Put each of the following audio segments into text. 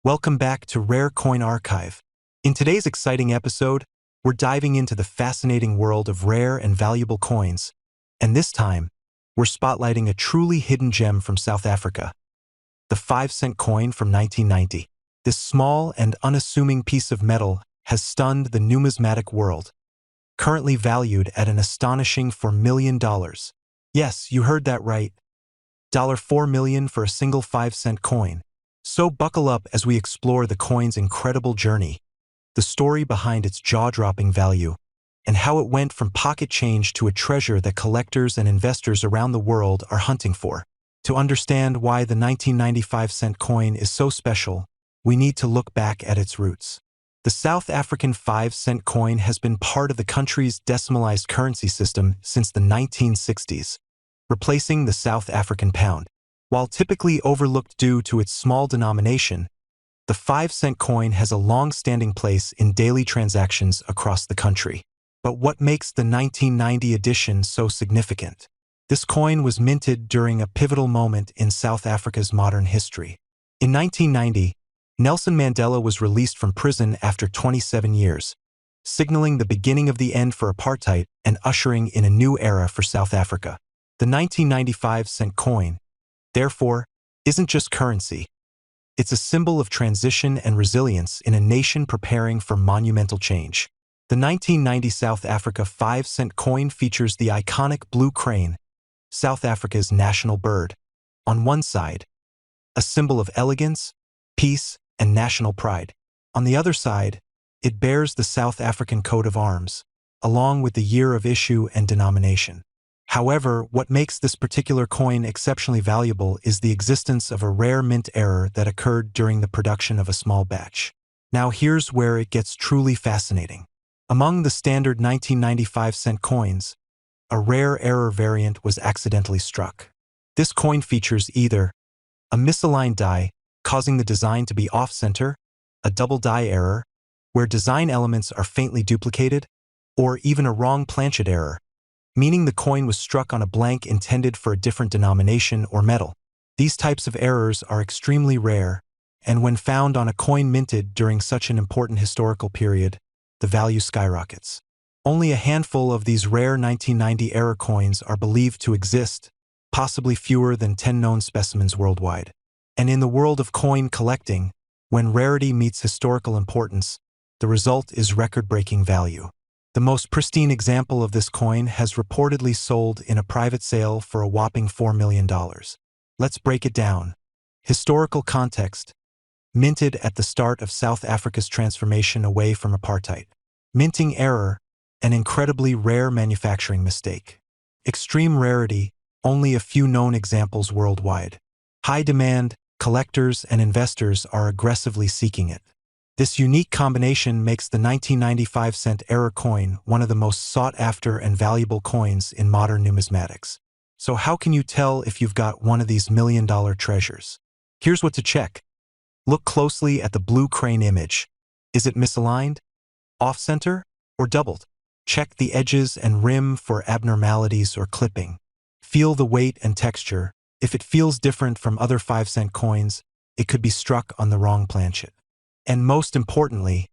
Welcome back to Rare Coin Archive. In today's exciting episode, we're diving into the fascinating world of rare and valuable coins, and this time, we're spotlighting a truly hidden gem from South Africa, the 5-cent coin from 1990. This small and unassuming piece of metal has stunned the numismatic world, currently valued at an astonishing $4 million. Yes, you heard that right. $4 million for a single 5-cent coin. So buckle up as we explore the coin's incredible journey, the story behind its jaw-dropping value, and how it went from pocket change to a treasure that collectors and investors around the world are hunting for. To understand why the 1995 cent coin is so special, we need to look back at its roots. The South African 5-cent coin has been part of the country's decimalized currency system since the 1960s, replacing the South African pound. While typically overlooked due to its small denomination, the 5-cent coin has a long-standing place in daily transactions across the country. But what makes the 1990 edition so significant? This coin was minted during a pivotal moment in South Africa's modern history. In 1990, Nelson Mandela was released from prison after 27 years, signaling the beginning of the end for apartheid and ushering in a new era for South Africa. The 1995 cent coin, therefore, isn't just currency. It's a symbol of transition and resilience in a nation preparing for monumental change. The 1990 South Africa 5-cent coin features the iconic blue crane, South Africa's national bird. On one side, a symbol of elegance, peace, and national pride. On the other side, it bears the South African coat of arms, along with the year of issue and denomination. However, what makes this particular coin exceptionally valuable is the existence of a rare mint error that occurred during the production of a small batch. Now here's where it gets truly fascinating. Among the standard 1995 cent coins, a rare error variant was accidentally struck. This coin features either a misaligned die, causing the design to be off-center, a double die error, where design elements are faintly duplicated, or even a wrong planchet error, meaning the coin was struck on a blank intended for a different denomination or metal. These types of errors are extremely rare, and when found on a coin minted during such an important historical period, the value skyrockets. Only a handful of these rare 1990 error coins are believed to exist, possibly fewer than 10 known specimens worldwide. And in the world of coin collecting, when rarity meets historical importance, the result is record-breaking value. The most pristine example of this coin has reportedly sold in a private sale for a whopping $4 million. Let's break it down. Historical context. Minted at the start of South Africa's transformation away from apartheid. Minting error, an incredibly rare manufacturing mistake. Extreme rarity, only a few known examples worldwide. High demand, collectors and investors are aggressively seeking it. This unique combination makes the 1995 cent error coin one of the most sought-after and valuable coins in modern numismatics. So how can you tell if you've got one of these million-dollar treasures? Here's what to check. Look closely at the blue crane image. Is it misaligned, off-center, or doubled? Check the edges and rim for abnormalities or clipping. Feel the weight and texture. If it feels different from other 5-cent coins, it could be struck on the wrong planchet. And most importantly,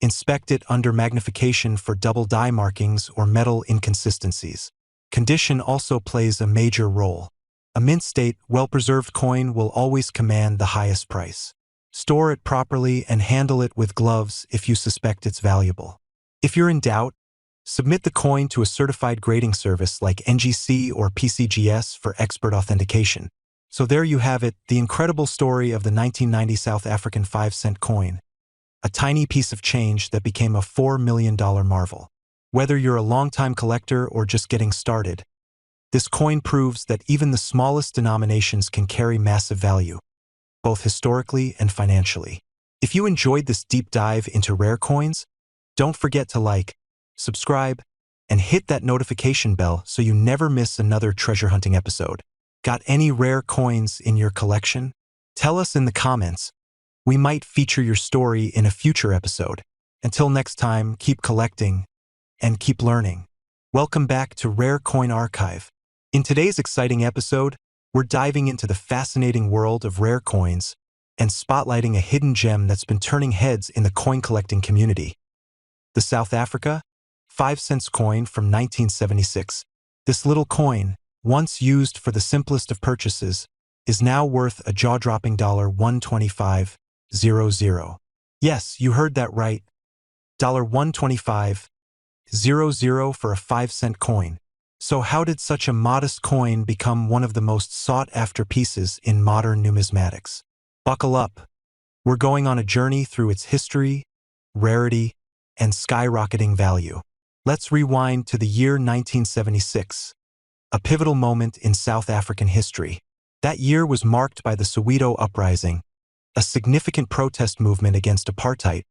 inspect it under magnification for double die markings or metal inconsistencies. Condition also plays a major role. A mint-state, well-preserved coin will always command the highest price. Store it properly and handle it with gloves if you suspect it's valuable. If you're in doubt, submit the coin to a certified grading service like NGC or PCGS for expert authentication. So there you have it, the incredible story of the 1990 South African 5-cent coin, a tiny piece of change that became a $4 million marvel. Whether you're a longtime collector or just getting started, this coin proves that even the smallest denominations can carry massive value, both historically and financially. If you enjoyed this deep dive into rare coins, don't forget to like, subscribe, and hit that notification bell so you never miss another treasure hunting episode. Got any rare coins in your collection? Tell us in the comments. We might feature your story in a future episode. Until next time, keep collecting and keep learning. Welcome back to Rare Coin Archive. In today's exciting episode, we're diving into the fascinating world of rare coins and spotlighting a hidden gem that's been turning heads in the coin-collecting community. The South Africa 5-cent coin from 1976. This little coin, once used for the simplest of purchases, is now worth a jaw-dropping $125.00. Yes, you heard that right. $125.00 for a 5-cent coin. So how did such a modest coin become one of the most sought-after pieces in modern numismatics? Buckle up. We're going on a journey through its history, rarity, and skyrocketing value. Let's rewind to the year 1976, a pivotal moment in South African history. That year was marked by the Soweto Uprising, a significant protest movement against apartheid,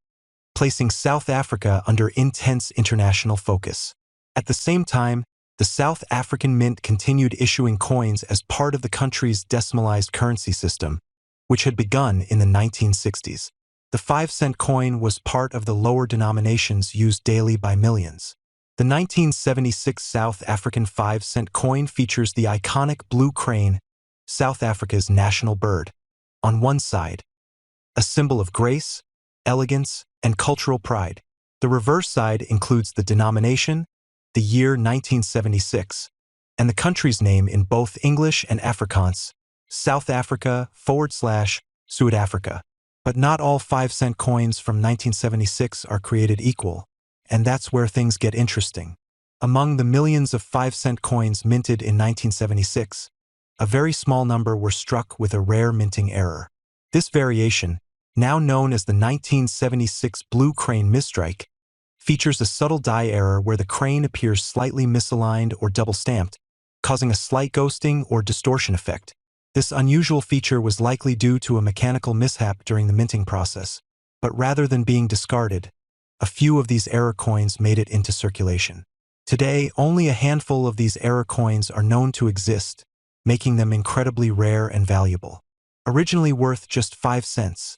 placing South Africa under intense international focus. At the same time, the South African Mint continued issuing coins as part of the country's decimalized currency system, which had begun in the 1960s. The 5-cent coin was part of the lower denominations used daily by millions. The 1976 South African 5-cent coin features the iconic blue crane, South Africa's national bird, on one side, a symbol of grace, elegance, and cultural pride. The reverse side includes the denomination, the year 1976, and the country's name in both English and Afrikaans, South Africa/South Africa. But not all 5-cent coins from 1976 are created equal, and that's where things get interesting. Among the millions of 5-cent coins minted in 1976, a very small number were struck with a rare minting error. This variation, now known as the 1976 Blue Crane Misstrike, features a subtle die error where the crane appears slightly misaligned or double-stamped, causing a slight ghosting or distortion effect. This unusual feature was likely due to a mechanical mishap during the minting process, but rather than being discarded, a few of these error coins made it into circulation. Today, only a handful of these error coins are known to exist, making them incredibly rare and valuable. Originally worth just 5 cents,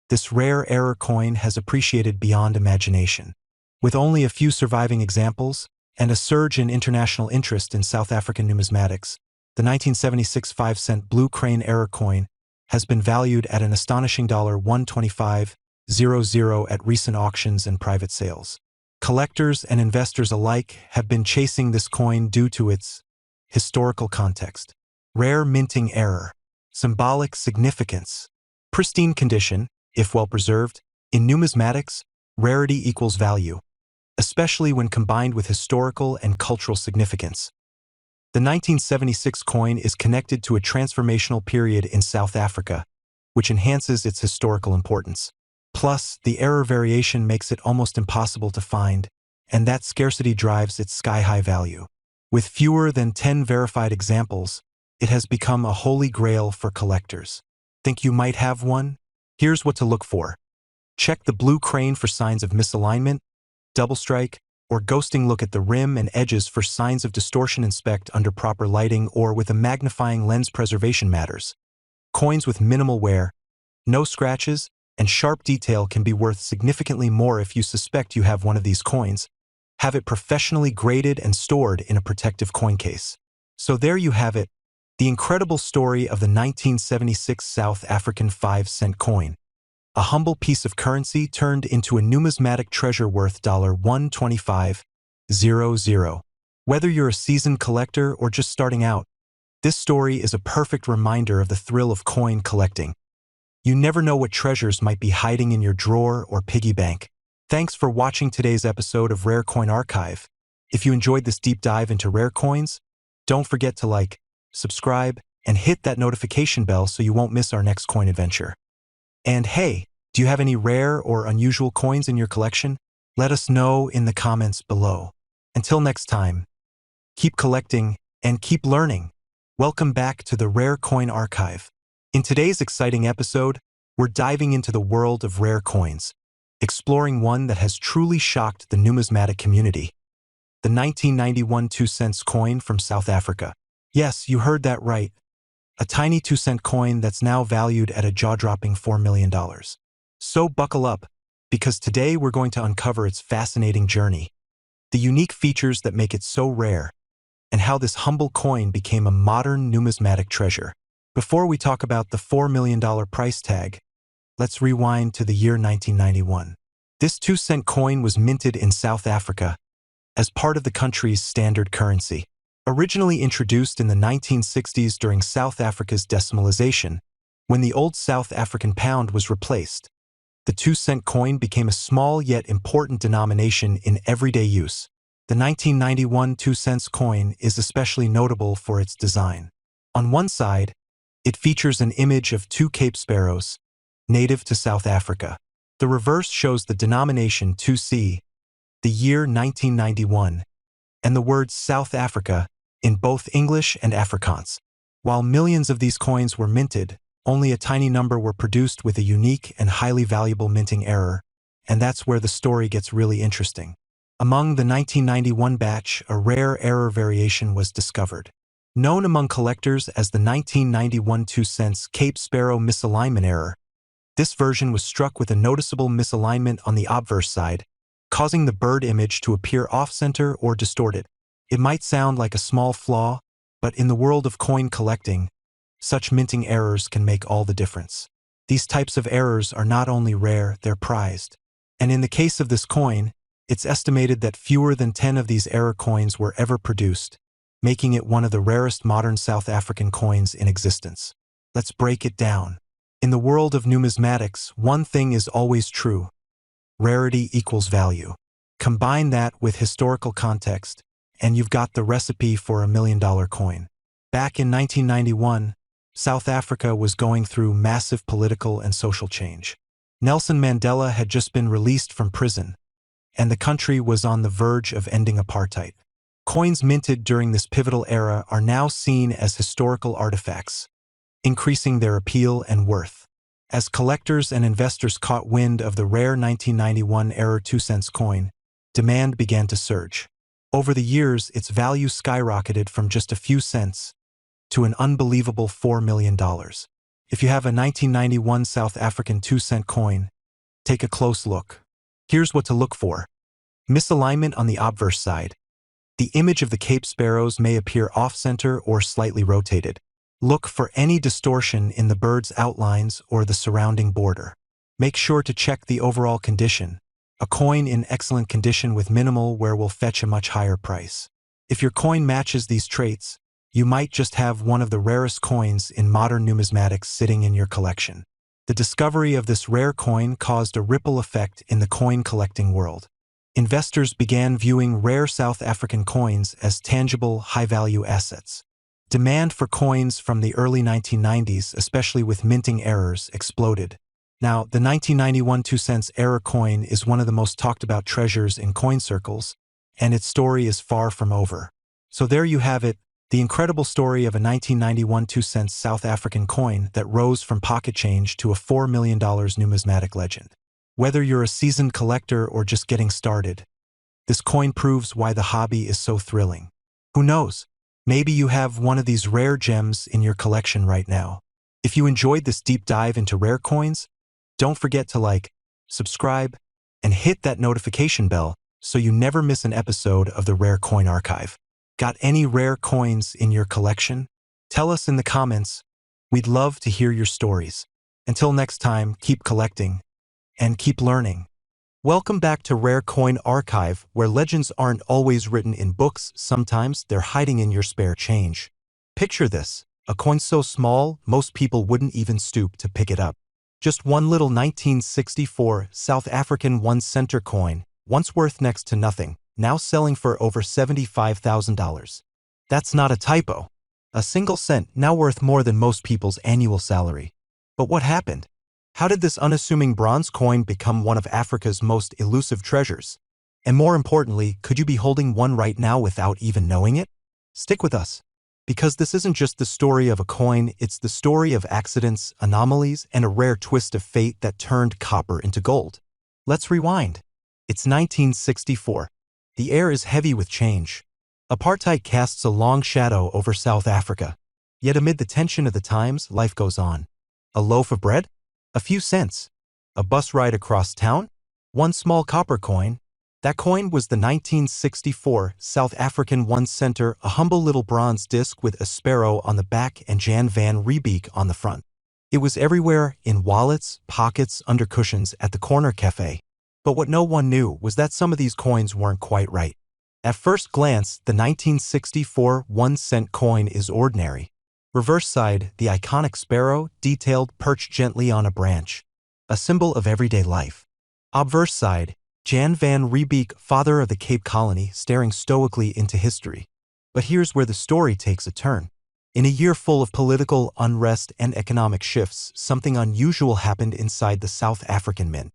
this rare error coin has appreciated beyond imagination. With only a few surviving examples and a surge in international interest in South African numismatics, the 1976 5-cent Blue Crane error coin has been valued at an astonishing $125.00 at recent auctions and private sales. Collectors and investors alike have been chasing this coin due to its historical context. Rare minting error, symbolic significance, pristine condition, if well preserved. In numismatics, rarity equals value, especially when combined with historical and cultural significance. The 1976 coin is connected to a transformational period in South Africa, which enhances its historical importance. Plus, the error variation makes it almost impossible to find, and that scarcity drives its sky-high value. With fewer than 10 verified examples, it has become a holy grail for collectors. Think you might have one? Here's what to look for. Check the blue crane for signs of misalignment, double strike, or ghosting. Look at the rim and edges for signs of distortion. Inspect under proper lighting or with a magnifying lens. Preservation matters. Coins with minimal wear, no scratches, and sharp detail can be worth significantly more. If you suspect you have one of these coins, have it professionally graded and stored in a protective coin case. So there you have it, the incredible story of the 1976 South African 5-cent coin. A humble piece of currency turned into a numismatic treasure worth $125.00. Whether you're a seasoned collector or just starting out, this story is a perfect reminder of the thrill of coin collecting. You never know what treasures might be hiding in your drawer or piggy bank. Thanks for watching today's episode of Rare Coin Archive. If you enjoyed this deep dive into rare coins, don't forget to like, subscribe, and hit that notification bell so you won't miss our next coin adventure. And hey, do you have any rare or unusual coins in your collection? Let us know in the comments below. Until next time, keep collecting and keep learning. Welcome back to the Rare Coin Archive. In today's exciting episode, we're diving into the world of rare coins, exploring one that has truly shocked the numismatic community. The 1991 2-cent coin from South Africa. Yes, you heard that right. A tiny 2-cent coin that's now valued at a jaw-dropping $4 million. So buckle up, because today we're going to uncover its fascinating journey, the unique features that make it so rare, and how this humble coin became a modern numismatic treasure. Before we talk about the $4 million price tag, Let's rewind to the year 1991. This 2-cent coin was minted in South Africa as part of the country's standard currency. Originally introduced in the 1960s during South Africa's decimalization, when the old South African pound was replaced, the 2-cent coin became a small yet important denomination in everyday use. The 1991 2-cent coin is especially notable for its design. On one side, it features an image of two Cape sparrows, native to South Africa. The reverse shows the denomination 2C, the year 1991, and the words South Africa in both English and Afrikaans. While millions of these coins were minted, only a tiny number were produced with a unique and highly valuable minting error, and that's where the story gets really interesting. Among the 1991 batch, a rare error variation was discovered. Known among collectors as the 1991 2-cent Cape Sparrow misalignment error, this version was struck with a noticeable misalignment on the obverse side, causing the bird image to appear off-center or distorted. It might sound like a small flaw, but in the world of coin collecting, such minting errors can make all the difference. These types of errors are not only rare, they're prized. And in the case of this coin, it's estimated that fewer than 10 of these error coins were ever produced, making it one of the rarest modern South African coins in existence. Let's break it down. In the world of numismatics, one thing is always true: rarity equals value. Combine that with historical context, and you've got the recipe for $1 million coin. Back in 1991, South Africa was going through massive political and social change. Nelson Mandela had just been released from prison, and the country was on the verge of ending apartheid. Coins minted during this pivotal era are now seen as historical artifacts, increasing their appeal and worth. As collectors and investors caught wind of the rare 1991 era 2-cent coin, demand began to surge. Over the years, its value skyrocketed from just a few cents to an unbelievable $4 million. If you have a 1991 South African 2-cent coin, take a close look. Here's what to look for. Misalignment on the obverse side. The image of the Cape sparrows may appear off-center or slightly rotated. Look for any distortion in the bird's outlines or the surrounding border. Make sure to check the overall condition. A coin in excellent condition with minimal wear will fetch a much higher price. If your coin matches these traits, you might just have one of the rarest coins in modern numismatics sitting in your collection. The discovery of this rare coin caused a ripple effect in the coin collecting world. Investors began viewing rare South African coins as tangible, high-value assets. Demand for coins from the early 1990s, especially with minting errors, exploded. Now, the 1991 2-cent error coin is one of the most talked about treasures in coin circles, and its story is far from over. So there you have it, the incredible story of a 1991 2-cent South African coin that rose from pocket change to a $4 million numismatic legend. Whether you're a seasoned collector or just getting started, this coin proves why the hobby is so thrilling. Who knows? Maybe you have one of these rare gems in your collection right now. If you enjoyed this deep dive into rare coins, don't forget to like, subscribe, and hit that notification bell so you never miss an episode of the Rare Coin Archive. Got any rare coins in your collection? Tell us in the comments. We'd love to hear your stories. Until next time, keep collecting and keep learning. Welcome back to Rare Coin Archive, where legends aren't always written in books, sometimes they're hiding in your spare change. Picture this, a coin so small, most people wouldn't even stoop to pick it up. Just one little 1964 South African 1-center coin, once worth next to nothing, now selling for over $75,000. That's not a typo. A single cent now worth more than most people's annual salary. But what happened? How did this unassuming bronze coin become one of Africa's most elusive treasures? And more importantly, could you be holding one right now without even knowing it? Stick with us, because this isn't just the story of a coin, it's the story of accidents, anomalies, and a rare twist of fate that turned copper into gold. Let's rewind. It's 1964. The air is heavy with change. Apartheid casts a long shadow over South Africa. Yet amid the tension of the times, life goes on. A loaf of bread? A few cents. A bus ride across town? One small copper coin. That coin was the 1964 South African 1-center, a humble little bronze disc with a sparrow on the back and Jan van Riebeeck on the front. It was everywhere, in wallets, pockets, under cushions, at the corner cafe. But what no one knew was that some of these coins weren't quite right. At first glance, the 1964 1-cent coin is ordinary. Reverse side, the iconic sparrow, detailed, perched gently on a branch. A symbol of everyday life. Obverse side, Jan van Riebeek, father of the Cape Colony, staring stoically into history. But here's where the story takes a turn. In a year full of political unrest and economic shifts, something unusual happened inside the South African Mint.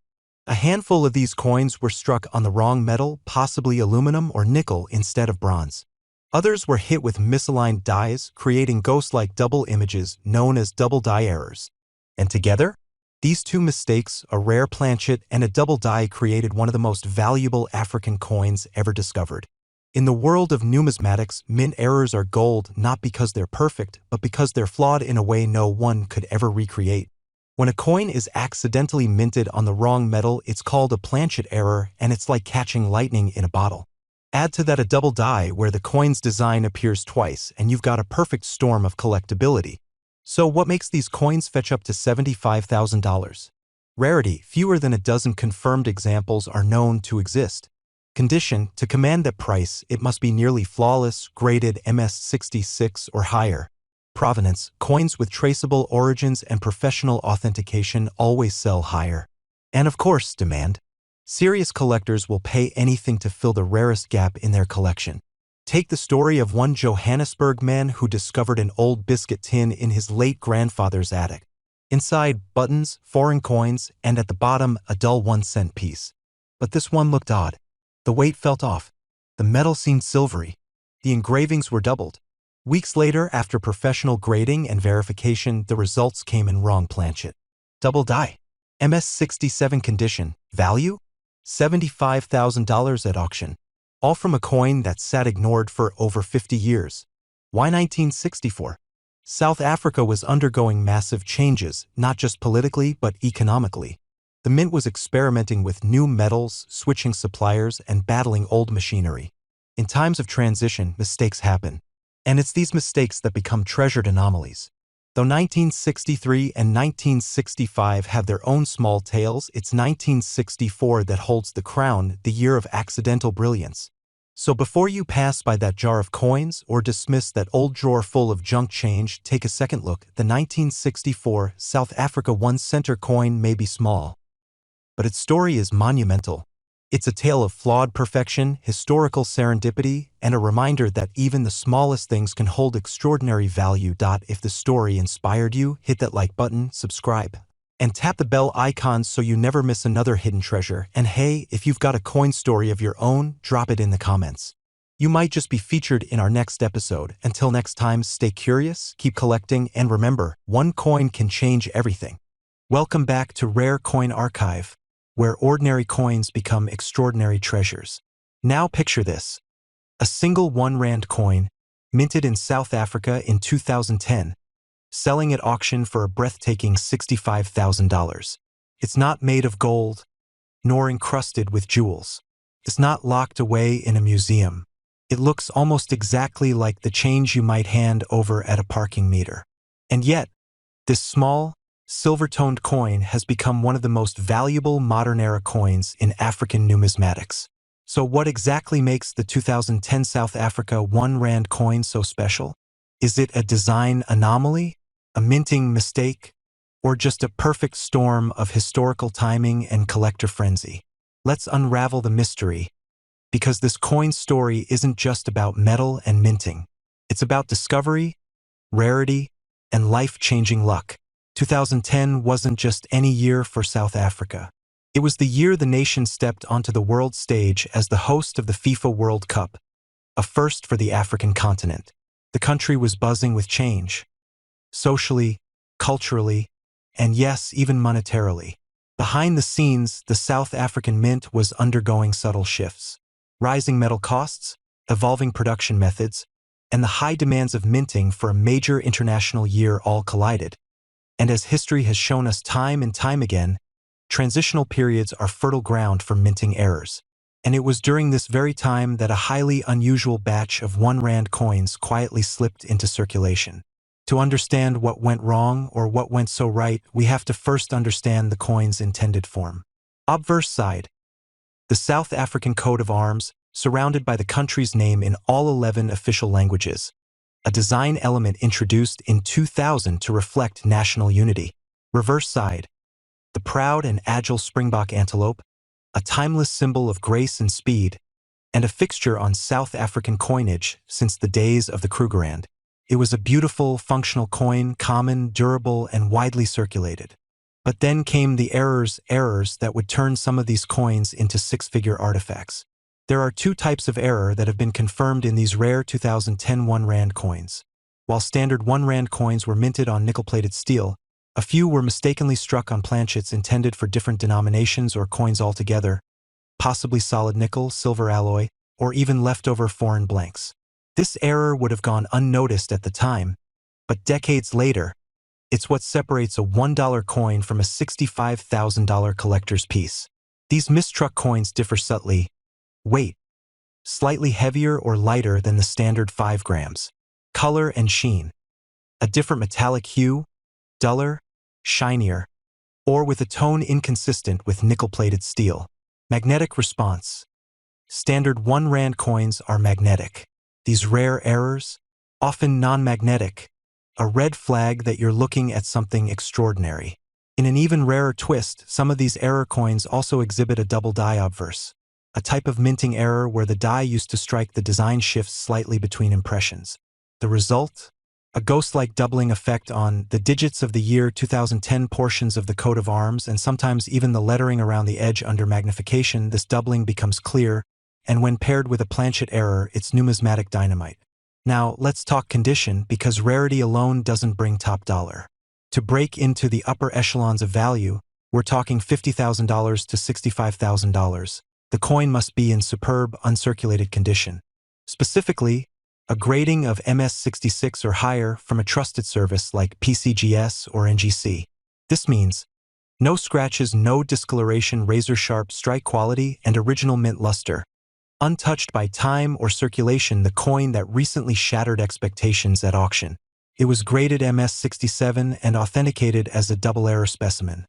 A handful of these coins were struck on the wrong metal, possibly aluminum or nickel instead of bronze. Others were hit with misaligned dies, creating ghost-like double images known as double die errors. And together, these two mistakes, a rare planchet and a double die, created one of the most valuable African coins ever discovered. In the world of numismatics, mint errors are gold not because they're perfect, but because they're flawed in a way no one could ever recreate. When a coin is accidentally minted on the wrong metal, it's called a planchet error, and it's like catching lightning in a bottle. Add to that a double die where the coin's design appears twice, and you've got a perfect storm of collectability. So what makes these coins fetch up to $75,000? Rarity. Fewer than a dozen confirmed examples are known to exist. Condition. To command that price, it must be nearly flawless, graded MS66 or higher. Provenance. Coins with traceable origins and professional authentication always sell higher. And of course, demand. Serious collectors will pay anything to fill the rarest gap in their collection. Take the story of one Johannesburg man who discovered an old biscuit tin in his late grandfather's attic. Inside, buttons, foreign coins, and at the bottom, a dull 1-cent piece. But this one looked odd. The weight felt off. The metal seemed silvery. The engravings were doubled. Weeks later, after professional grading and verification, the results came in wrong planchet. Double die. MS67 condition. Value? $75,000 at auction. All from a coin that sat ignored for over 50 years. Why 1964? South Africa was undergoing massive changes, not just politically but economically. The mint was experimenting with new metals, switching suppliers, and battling old machinery. In times of transition, mistakes happen. And it's these mistakes that become treasured anomalies. Though 1963 and 1965 have their own small tales, it's 1964 that holds the crown, the year of accidental brilliance. So before you pass by that jar of coins or dismiss that old drawer full of junk change, take a second look. The 1964 South Africa 1-cent coin may be small, but its story is monumental. It's a tale of flawed perfection, historical serendipity, and a reminder that even the smallest things can hold extraordinary value. If the story inspired you, hit that like button, subscribe, and tap the bell icon so you never miss another hidden treasure. And hey, if you've got a coin story of your own, drop it in the comments. You might just be featured in our next episode. Until next time, stay curious, keep collecting, and remember, one coin can change everything. Welcome back to Rare Coin Archive, where ordinary coins become extraordinary treasures. Now picture this. A single 1-rand coin, minted in South Africa in 2010, selling at auction for a breathtaking $65,000. It's not made of gold, nor encrusted with jewels. It's not locked away in a museum. It looks almost exactly like the change you might hand over at a parking meter. And yet, this small, silver-toned coin has become one of the most valuable modern-era coins in African numismatics. So what exactly makes the 2010 South Africa 1-rand coin so special? Is it a design anomaly, a minting mistake, or just a perfect storm of historical timing and collector frenzy? Let's unravel the mystery, because this coin story isn't just about metal and minting. It's about discovery, rarity, and life-changing luck. 2010 wasn't just any year for South Africa. It was the year the nation stepped onto the world stage as the host of the FIFA World Cup, a first for the African continent. The country was buzzing with change, socially, culturally, and yes, even monetarily. Behind the scenes, the South African Mint was undergoing subtle shifts. Rising metal costs, evolving production methods, and the high demands of minting for a major international year all collided. And as history has shown us time and time again, transitional periods are fertile ground for minting errors. And it was during this very time that a highly unusual batch of 1-rand coins quietly slipped into circulation. To understand what went wrong or what went so right, we have to first understand the coin's intended form. Obverse side. The South African coat of arms, surrounded by the country's name in all 11 official languages. A design element introduced in 2000 to reflect national unity. Reverse side. The proud and agile springbok antelope, a timeless symbol of grace and speed, and a fixture on South African coinage since the days of the Krugerrand. It was a beautiful, functional coin, common, durable, and widely circulated. But then came the errors that would turn some of these coins into six-figure artifacts. There are two types of error that have been confirmed in these rare 2010 1 Rand coins. While standard 1 Rand coins were minted on nickel-plated steel, a few were mistakenly struck on planchets intended for different denominations or coins altogether, possibly solid nickel, silver alloy, or even leftover foreign blanks. This error would have gone unnoticed at the time, but decades later, it's what separates a $1 coin from a $65,000 collector's piece. These mistruck coins differ subtly. Weight: slightly heavier or lighter than the standard 5 grams. Color and sheen: a different metallic hue, duller, shinier, or with a tone inconsistent with nickel-plated steel. Magnetic response: standard 1 Rand coins are magnetic. These rare errors, often non-magnetic, a red flag that you're looking at something extraordinary. In an even rarer twist, some of these error coins also exhibit a double die obverse, a type of minting error where the die used to strike the design shifts slightly between impressions. The result? A ghost-like doubling effect on the digits of the year 2010 portions of the coat of arms, and sometimes even the lettering around the edge under magnification. This doubling becomes clear, and when paired with a planchet error, it's numismatic dynamite. Now, let's talk condition, because rarity alone doesn't bring top dollar. To break into the upper echelons of value, we're talking $50,000 to $65,000. The coin must be in superb, uncirculated condition. Specifically, a grading of MS66 or higher from a trusted service like PCGS or NGC. This means no scratches, no discoloration, razor-sharp strike quality, and original mint luster. Untouched by time or circulation, the coin that recently shattered expectations at auction. It was graded MS67 and authenticated as a double error specimen.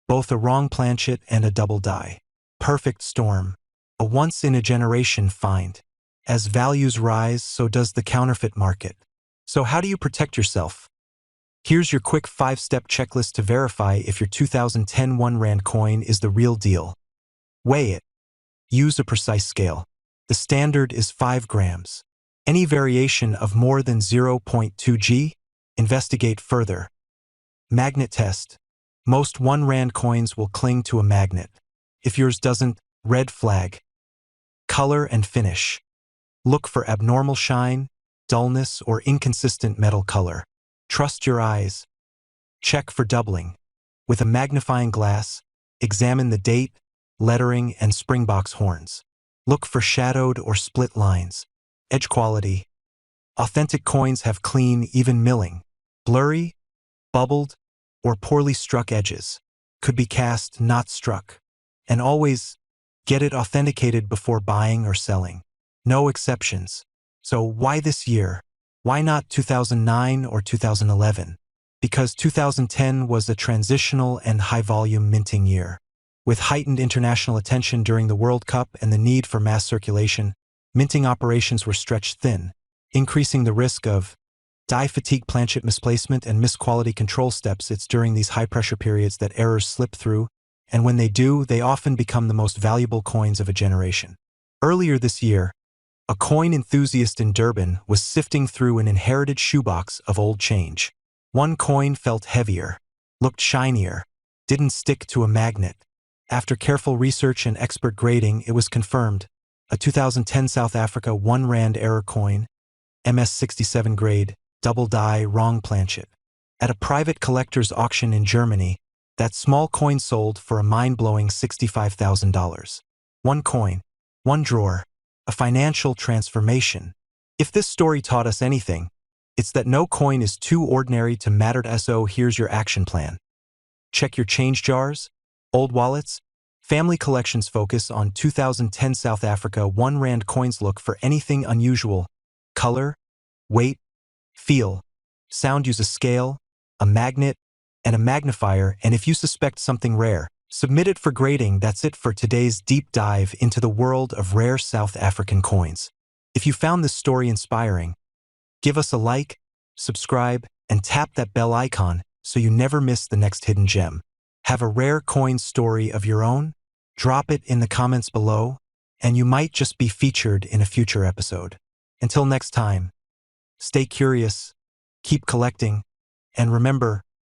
Both a wrong planchet and a double die. Perfect storm. A once-in-a-generation find. As values rise, so does the counterfeit market. So how do you protect yourself? Here's your quick 5-step checklist to verify if your 2010 1 Rand coin is the real deal. Weigh it. Use a precise scale. The standard is 5 grams. Any variation of more than 0.2 g? Investigate further. Magnet test. Most 1 Rand coins will cling to a magnet. If yours doesn't, red flag. Color and finish. Look for abnormal shine, dullness, or inconsistent metal color. Trust your eyes. Check for doubling. With a magnifying glass, examine the date, lettering, and springbok's horns. Look for shadowed or split lines. Edge quality. Authentic coins have clean, even milling. Blurry, bubbled, or poorly struck edges. Could be cast, not struck. And always get it authenticated before buying or selling. No exceptions. So why this year? Why not 2009 or 2011? Because 2010 was a transitional and high-volume minting year. With heightened international attention during the World Cup and the need for mass circulation, minting operations were stretched thin, increasing the risk of die fatigue, planchet misplacement, and misquality control steps. It's during these high-pressure periods that errors slip through, and when they do, they often become the most valuable coins of a generation. Earlier this year, a coin enthusiast in Durban was sifting through an inherited shoebox of old change. One coin felt heavier, looked shinier, didn't stick to a magnet. After careful research and expert grading, it was confirmed. A 2010 South Africa 1 Rand error coin, MS67 grade, double die, wrong planchet. At a private collector's auction in Germany, that small coin sold for a mind-blowing $65,000. One coin, one drawer, a financial transformation. If this story taught us anything, it's that no coin is too ordinary to matter. So here's your action plan. Check your change jars, old wallets. Family collections focus on 2010 South Africa 1 Rand coins. Look for anything unusual. Color, weight, feel. Sound use a scale, a magnet, and a magnifier, and if you suspect something rare, submit it for grading. That's it for today's deep dive into the world of rare South African coins. If you found this story inspiring, give us a like, subscribe, and tap that bell icon so you never miss the next hidden gem. Have a rare coin story of your own? Drop it in the comments below, and you might just be featured in a future episode. Until next time, stay curious, keep collecting, and remember,